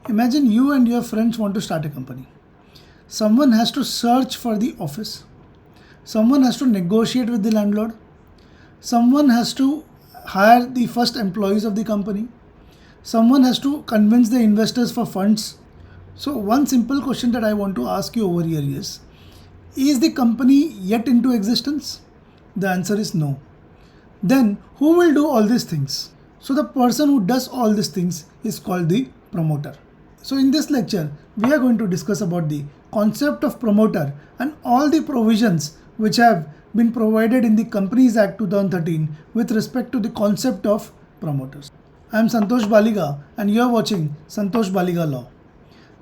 Imagine you and your friends want to start a company. Someone has to search for the office. Someone has to negotiate with the landlord. Someone has to hire the first employees of the company. Someone has to convince the investors for funds. So, one simple question that I want to ask you over here is the company yet into existence? The answer is no. Then, who will do all these things? So, the person who does all these things is called the promoter. So, in this lecture, we are going to discuss about the concept of promoter and all the provisions which have been provided in the Companies Act 2013 with respect to the concept of promoters. I am Santosh Baliga and you are watching Santosh Baliga Law.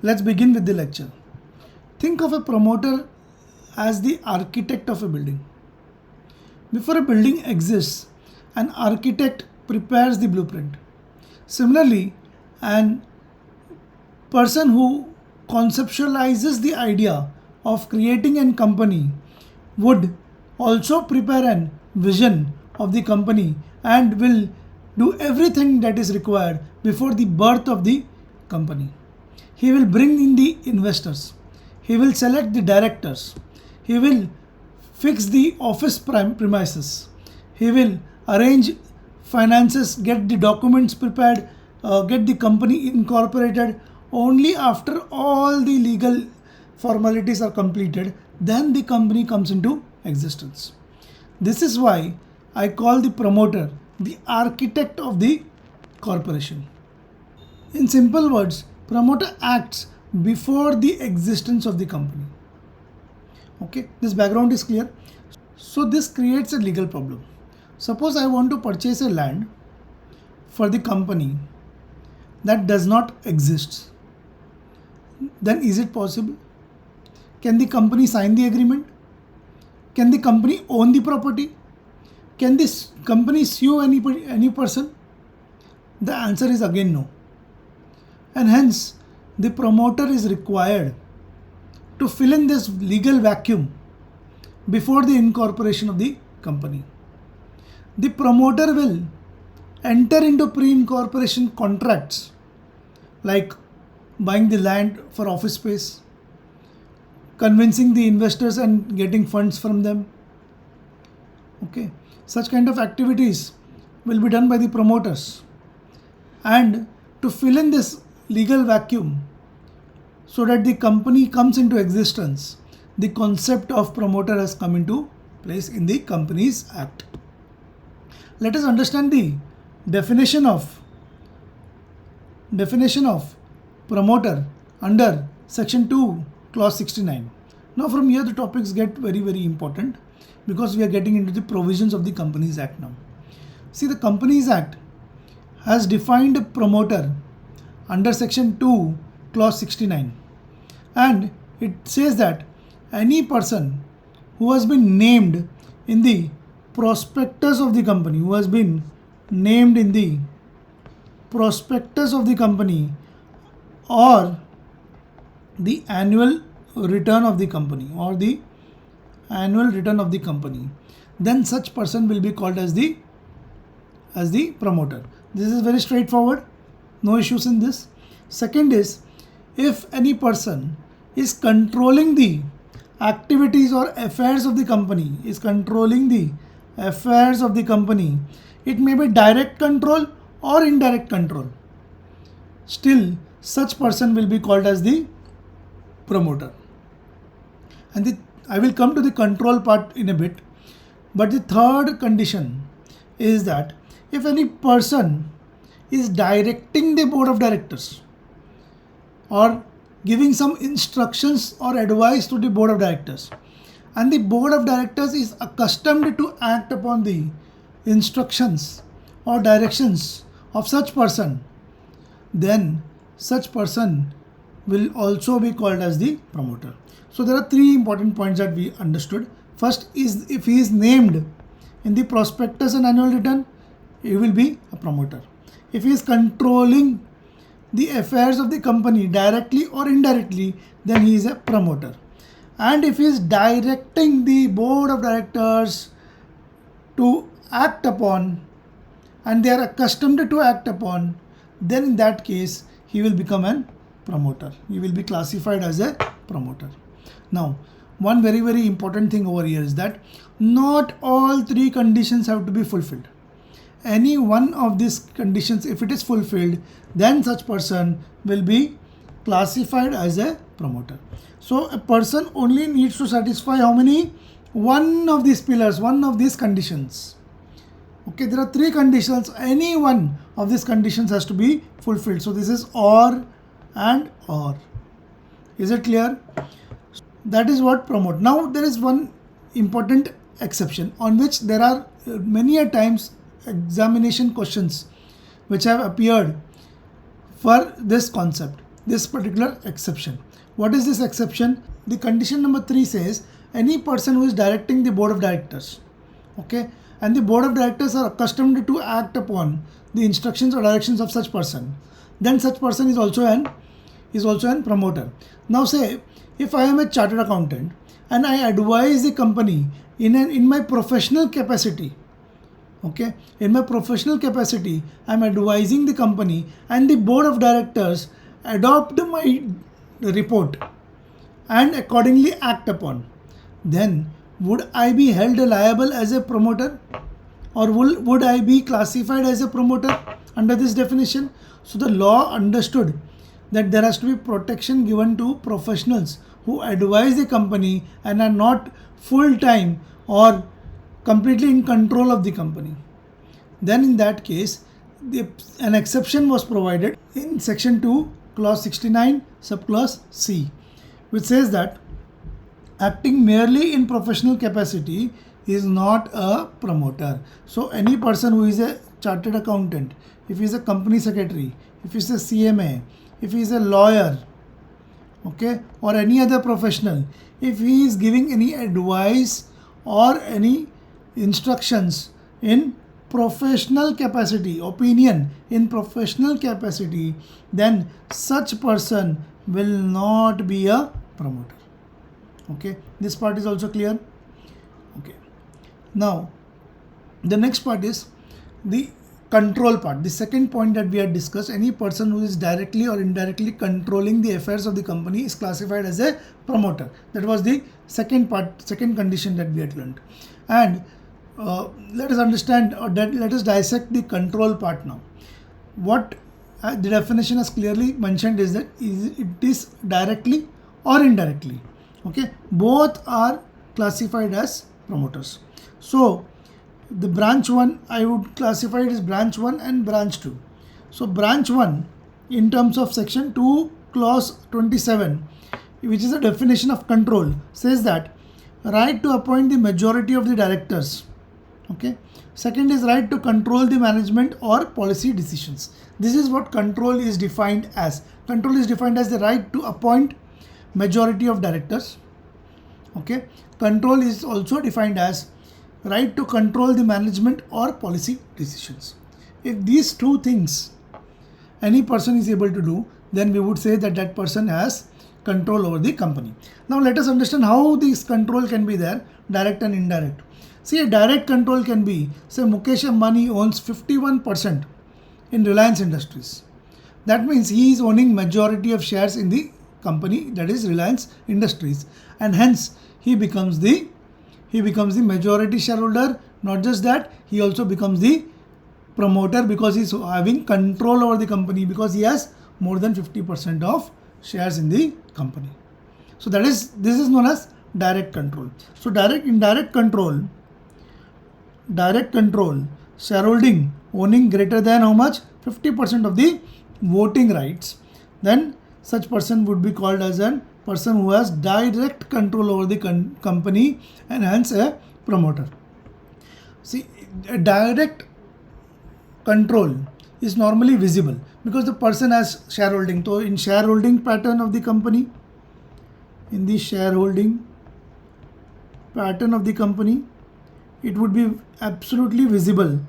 Let's begin with the lecture. Think of a promoter as the architect of a building. Before a building exists, an architect prepares the blueprint. Similarly, an person who conceptualizes the idea of creating a company would also prepare a vision of the company and will do everything that is required before the birth of the company. He will bring in the investors. He will select the directors. He will fix the office premises. He will arrange finances, get the documents prepared, get the company incorporated. Only after all the legal formalities are completed, then the company comes into existence. This is why I call the promoter the architect of the corporation. In simple words, promoter acts before the existence of the company. Okay, this background is clear. So this creates a legal problem. Suppose I want to purchase a land for the company that does not exist. Then is it possible? Can the company sign the agreement? Can the company own the property? Can this company sue any person? The answer is again no. And hence, the promoter is required to fill in this legal vacuum before the incorporation of the company. The promoter will enter into pre-incorporation contracts like buying the land for office space, convincing the investors and getting funds from them. Okay, such kind of activities will be done by the promoters. And to fill in this legal vacuum so that the company comes into existence, the concept of promoter has come into place in the Companies Act. Let us understand the definition of promoter under section 2 clause 69. Now from here the topics get very important because we are getting into the provisions of the Companies Act now. See, the Companies Act has defined a promoter under section 2 clause 69, and it says that any person who has been named in the prospectus of the company, or the annual return of the company, then such person will be called as the promoter. This is very straightforward, no issues in this. Second is, if any person is controlling the activities or affairs of the company, it may be direct control or indirect control. Still, such person will be called as the promoter. And I will come to the control part in a bit. But the third condition is that if any person is directing the board of directors or giving some instructions or advice to the board of directors, and the board of directors is accustomed to act upon the instructions or directions of such person, then such person will also be called as the promoter. So there are three important points that we understood. First is, if he is named in the prospectus and annual return, he will be a promoter. If he is controlling the affairs of the company directly or indirectly, then he is a promoter. And if he is directing the board of directors to act upon, and they are accustomed to act upon, then in that case he will become an promoter. You will be classified as a promoter. Now, one very, very important thing over here is that not all three conditions have to be fulfilled. Any one of these conditions, if it is fulfilled, then such person will be classified as a promoter. So a person only needs to satisfy how many? One of these pillars, one of these conditions. Okay, there are three conditions. Any one of these conditions has to be fulfilled. So this is or and or. Is it clear? That is what promote. Now there is one important exception on which there are many a times examination questions which have appeared for this concept, this particular exception. What is this exception? The condition number 3 says any person who is directing the board of directors, okay, and the board of directors are accustomed to act upon the instructions or directions of such person, then such person is also an promoter. Now say if I am a chartered accountant and I advise the company in my professional capacity, okay, in my professional capacity I am advising the company and the board of directors adopt my report and accordingly act upon, then would I be held liable as a promoter, or would I be classified as a promoter under this definition? So the law understood that there has to be protection given to professionals who advise the company and are not full-time or completely in control of the company. Then in that case, an exception was provided in section 2, clause 69, subclause C, which says that acting merely in professional capacity is not a promoter. So any person who is a chartered accountant, if he is a company secretary, if he is a CMA, if he is a lawyer, okay, or any other professional, if he is giving any advice or any instructions in professional capacity, opinion in professional capacity, then such person will not be a promoter. Okay, this part is also clear. Okay, now the next part is the control part. The second point that we had discussed, any person who is directly or indirectly controlling the affairs of the company is classified as a promoter. That was the second part, second condition that we had learned. And let us understand, or let us dissect the control part now. What the definition has clearly mentioned is that it is directly or indirectly. Okay, both are classified as promoters. So the branch 1, I would classify it as branch 1 and branch 2. So branch 1 in terms of section 2 clause 27, which is a definition of control, says that right to appoint the majority of the directors. Okay, second is right to control the management or policy decisions. This is what control is defined as. Control is defined as the right to appoint majority of directors. Okay, control is also defined as right to control the management or policy decisions. If these two things any person is able to do, then we would say that that person has control over the company. Now let us understand how this control can be there, direct and indirect. See, a direct control can be, say Mukesh Ambani owns 51% in Reliance Industries. That means he is owning majority of shares in the company, that is Reliance Industries, and hence he becomes the majority shareholder. Not just that, he also becomes the promoter because he is having control over the company, because he has more than 50% of shares in the company. So this is known as direct control. So indirect control, shareholding, owning greater than how much? 50% of the voting rights. Then such person would be called as a person who has direct control over the company and hence a promoter. See, a direct control is normally visible because the person has shareholding. So in shareholding pattern of the company, it would be absolutely visible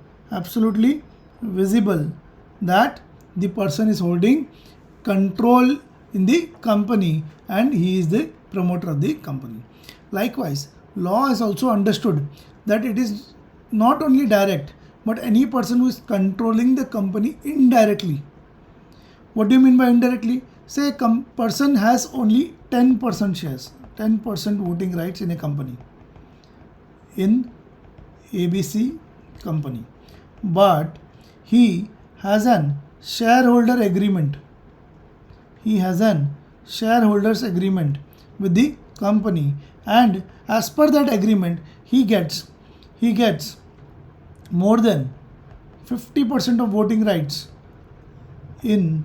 that the person is holding control in the company and he is the promoter of the company. Likewise, law has also understood that it is not only direct, but any person who is controlling the company indirectly. What do you mean by indirectly? say a person has only 10% shares, 10% voting rights in a company, in ABC company, but he has an shareholder agreement. He has an shareholders agreement with the company, and as per that agreement he gets more than 50% of voting rights in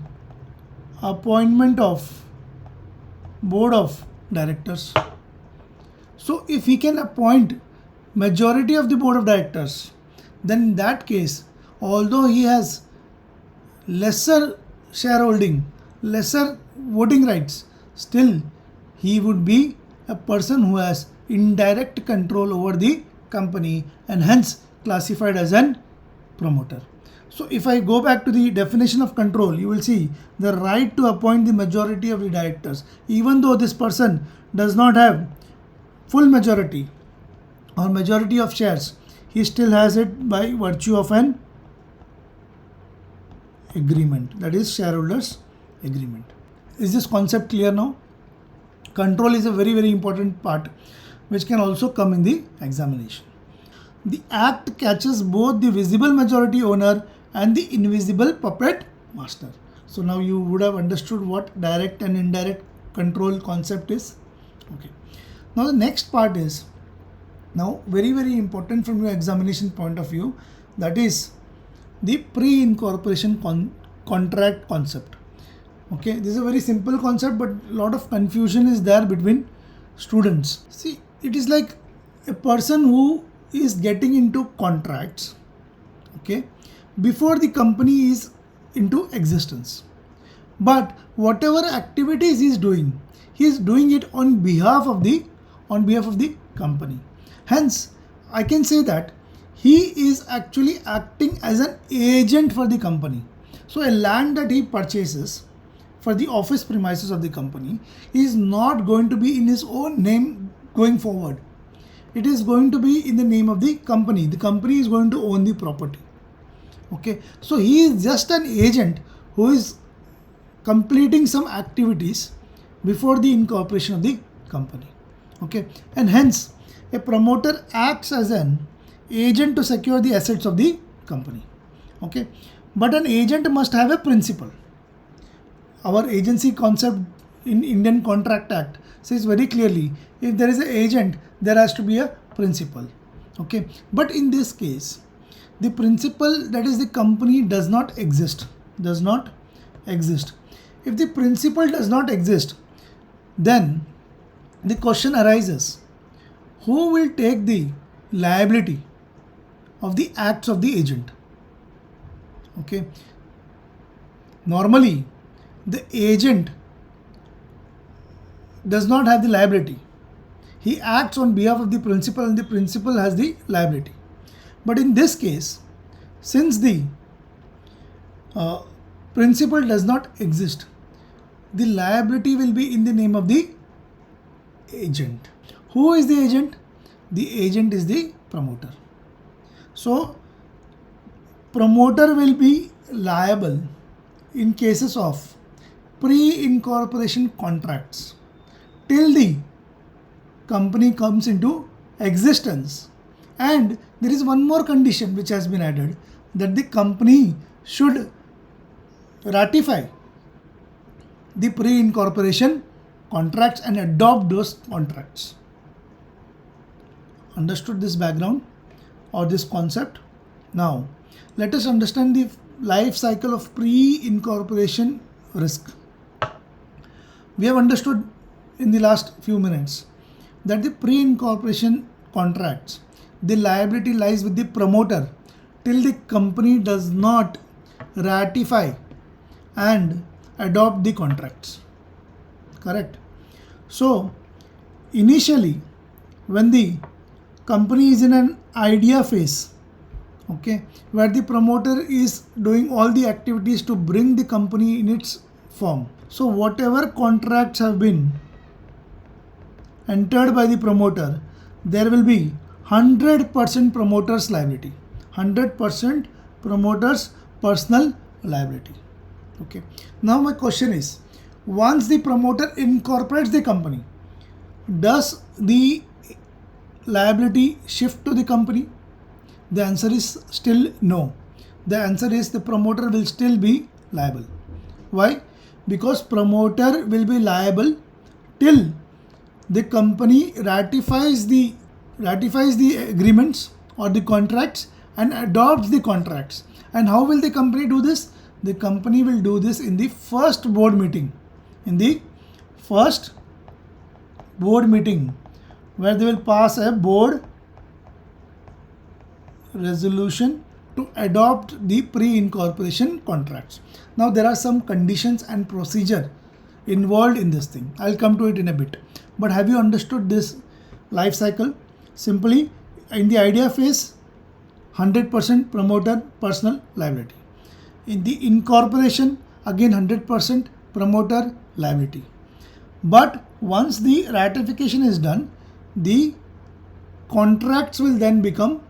appointment of board of directors. So if he can appoint majority of the board of directors, then in that case, although he has lesser shareholding, lesser voting rights, still he would be a person who has indirect control over the company and hence classified as an promoter. So if I go back to the definition of control, you will see the right to appoint the majority of the directors. Even though this person does not have full majority or majority of shares, he still has it by virtue of an agreement, that is shareholders agreement. Is this concept clear now? Control is a very, very important part which can also come in the examination. The act catches both the visible majority owner and the invisible puppet master. So now you would have understood what direct and indirect control concept is. Okay. Now the next part is now very, very important from your examination point of view, that is the pre-incorporation contract concept. Okay, this is a very simple concept, but a lot of confusion is there between students. See, it is like a person who is getting into contracts, okay, before the company is into existence. But whatever activities he is doing it on behalf of the company. Hence, I can say that he is actually acting as an agent for the company. So a land that he purchases for the office premises of the company is not going to be in his own name going forward. It is going to be in the name of the company. The company is going to own the property. Okay, so he is just an agent who is completing some activities before the incorporation of the company. Okay, and hence a promoter acts as an agent to secure the assets of the company. Okay, but an agent must have a principal. Our agency concept in Indian Contract Act says very clearly, if there is an agent, there has to be a principal. Okay, but in this case, the principal, that is the company, does not exist. If the principal does not exist, then the question arises, who will take the liability of the acts of the agent? Okay, normally the agent does not have the liability. He acts on behalf of the principal and the principal has the liability. But in this case, since the principal does not exist, the liability will be in the name of the agent. Who is the agent? The agent is the promoter. So promoter will be liable in cases of pre-incorporation contracts till the company comes into existence. And there is one more condition which has been added, that the company should ratify the pre-incorporation contracts and adopt those contracts. Understood this background or this concept? Now let us understand the life cycle of pre-incorporation risk. We have understood in the last few minutes that the pre-incorporation contracts, the liability lies with the promoter till the company does not ratify and adopt the contracts. Correct? So initially, when the company is in an idea phase, okay, where the promoter is doing all the activities to bring the company in its form. So whatever contracts have been entered by the promoter, there will be 100% promoter's liability, 100% promoter's personal liability. Okay. Now my question is, once the promoter incorporates the company, does the liability shift to the company? The answer is still no. The answer is the promoter will still be liable. Why? Because promoter will be liable till the company ratifies the agreements or the contracts and adopts the contracts. And how will the company do this? The company will do this in the first board meeting. In the first board meeting, where they will pass a board resolution to adopt the pre-incorporation contracts. Now there are some conditions and procedure involved in this thing. I'll come to it in a bit. But have you understood this life cycle? Simply, in the idea phase, 100% promoter personal liability. In the incorporation, again 100% promoter liability. But once the ratification is done, the contracts will then become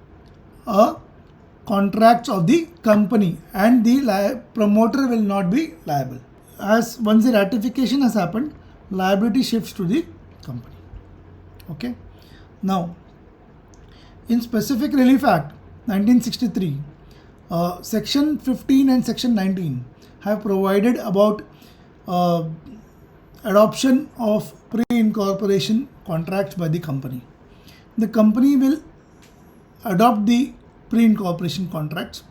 contracts of the company, and the promoter will not be liable. As once the ratification has happened, liability shifts to the company. Okay. Now, in Specific Relief Act 1963, Section 15 and Section 19 have provided about adoption of pre-incorporation contracts by the company. The company will adopt the pre-incorporation contracts.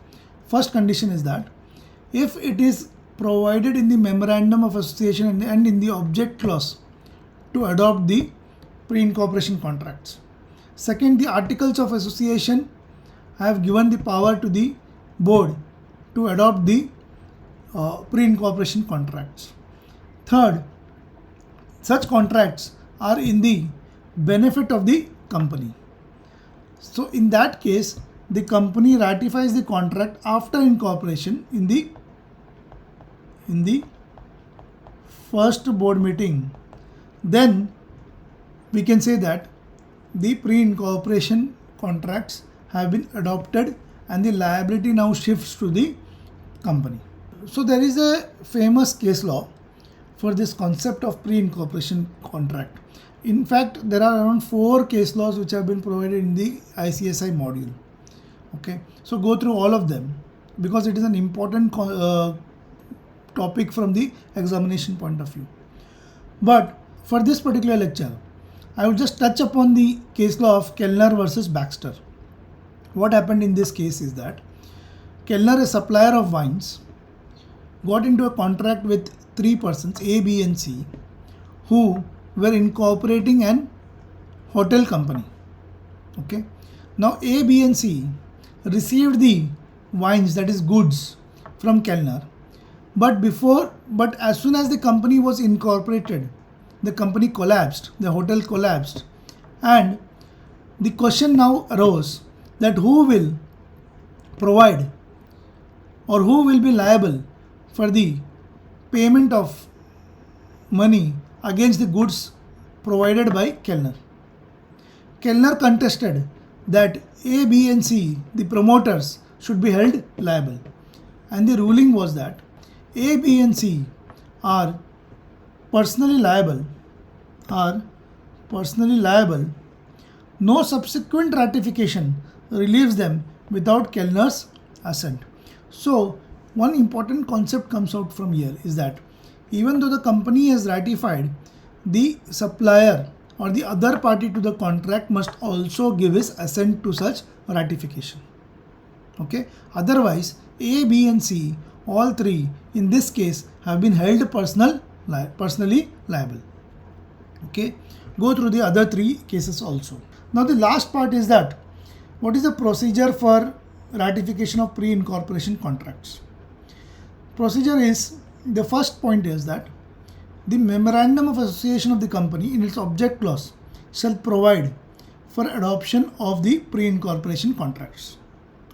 First condition is that if it is provided in the memorandum of association and in the object clause to adopt the pre-incorporation contracts. Second, the articles of association have given the power to the board to adopt the pre-incorporation contracts. Third, such contracts are in the benefit of the company. So in that case, the company ratifies the contract after incorporation in the first board meeting. Then we can say that the pre-incorporation contracts have been adopted and the liability now shifts to the company. So there is a famous case law for this concept of pre-incorporation contract. In fact, there are around 4 case laws which have been provided in the ICSI module. Okay, so go through all of them because it is an important topic from the examination point of view. But for this particular lecture, I will just touch upon the case law of Kelner versus Baxter. What happened in this case is that Kelner, a supplier of wines, got into a contract with 3 persons, A, B and C, who were incorporating an hotel company. Okay. Now A, B and C received the wines, that is goods, from Kelner. But as soon as the company was incorporated, the company collapsed, the hotel collapsed, and the question now arose that who will provide or who will be liable for the payment of money against the goods provided by Kelner. Kelner contested that A, B and C, the promoters, should be held liable, and the ruling was that A, B and C are personally liable. No subsequent ratification relieves them without Kelner's assent. So one important concept comes out from here is that even though the company has ratified, the supplier or the other party to the contract must also give his assent to such ratification. Okay. Otherwise, A, B and C, all 3 in this case have been held personally liable. Okay. Go through the other 3 cases also. Now the last part is that what is the procedure for ratification of pre-incorporation contracts? Procedure is, the first point is that the memorandum of association of the company in its object clause shall provide for adoption of the pre-incorporation contracts.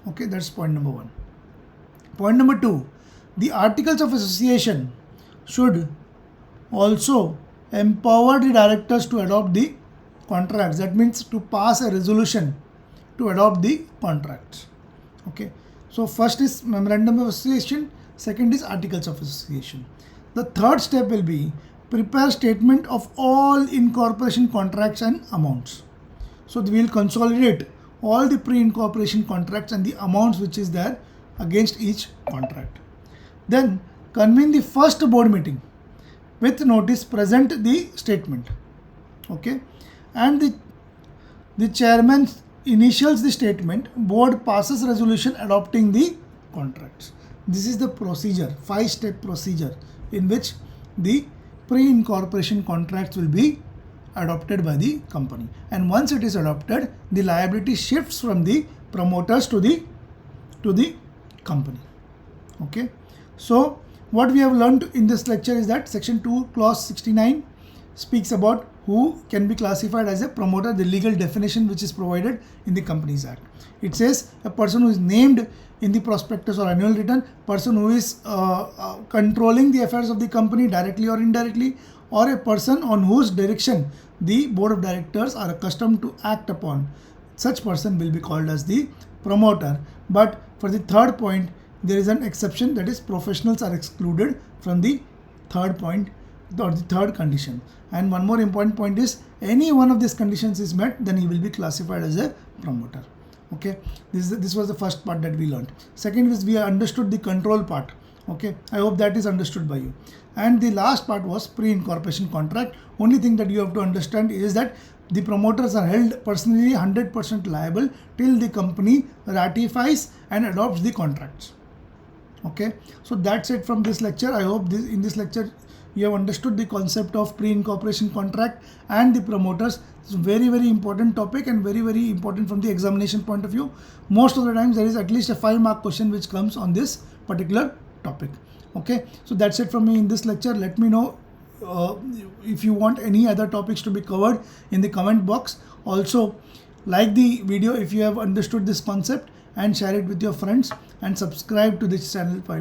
Okay, that's point number 1. Point number 2, the articles of association should also empower the directors to adopt the contracts. That means to pass a resolution to adopt the contracts. Okay, so first is memorandum of association, second is articles of association. The third step will be prepare statement of all incorporation contracts and amounts. So we will consolidate all the pre-incorporation contracts and the amounts which is there against each contract. Then convene the first board meeting. With notice, present the statement. Okay, and the chairman initials the statement. Board passes resolution adopting the contracts. This is the procedure, 5-step procedure in which the pre-incorporation contracts will be adopted by the company. And once it is adopted, the liability shifts from the promoters to the company. Okay, so what we have learned in this lecture is that section 2 clause 69 speaks about who can be classified as a promoter, the legal definition which is provided in the Companies Act. It says a person who is named in the prospectus or annual return, person who is controlling the affairs of the company directly or indirectly, or a person on whose direction the board of directors are accustomed to act upon. Such person will be called as the promoter. But for the third point, there is an exception, that is professionals are excluded from the third point or the third condition. And one more important point is, any one of these conditions is met, then he will be classified as a promoter. Okay, this was the first part that we learned. Second is we understood the control part. Okay, I hope that is understood by you. And the last part was pre-incorporation contract. Only thing that you have to understand is that the promoters are held personally 100% liable till the company ratifies and adopts the contracts. Okay, so that's it from this lecture. I hope in this lecture you have understood the concept of pre-incorporation contract and the promoters. It's a very important topic and very important from the examination point of view. Most of the times there is at least a 5-mark question which comes on this particular topic. Okay, so that's it from me in this lecture. Let me know if you want any other topics to be covered in the comment box. Also, like the video if you have understood this concept, and share it with your friends, and subscribe to this channel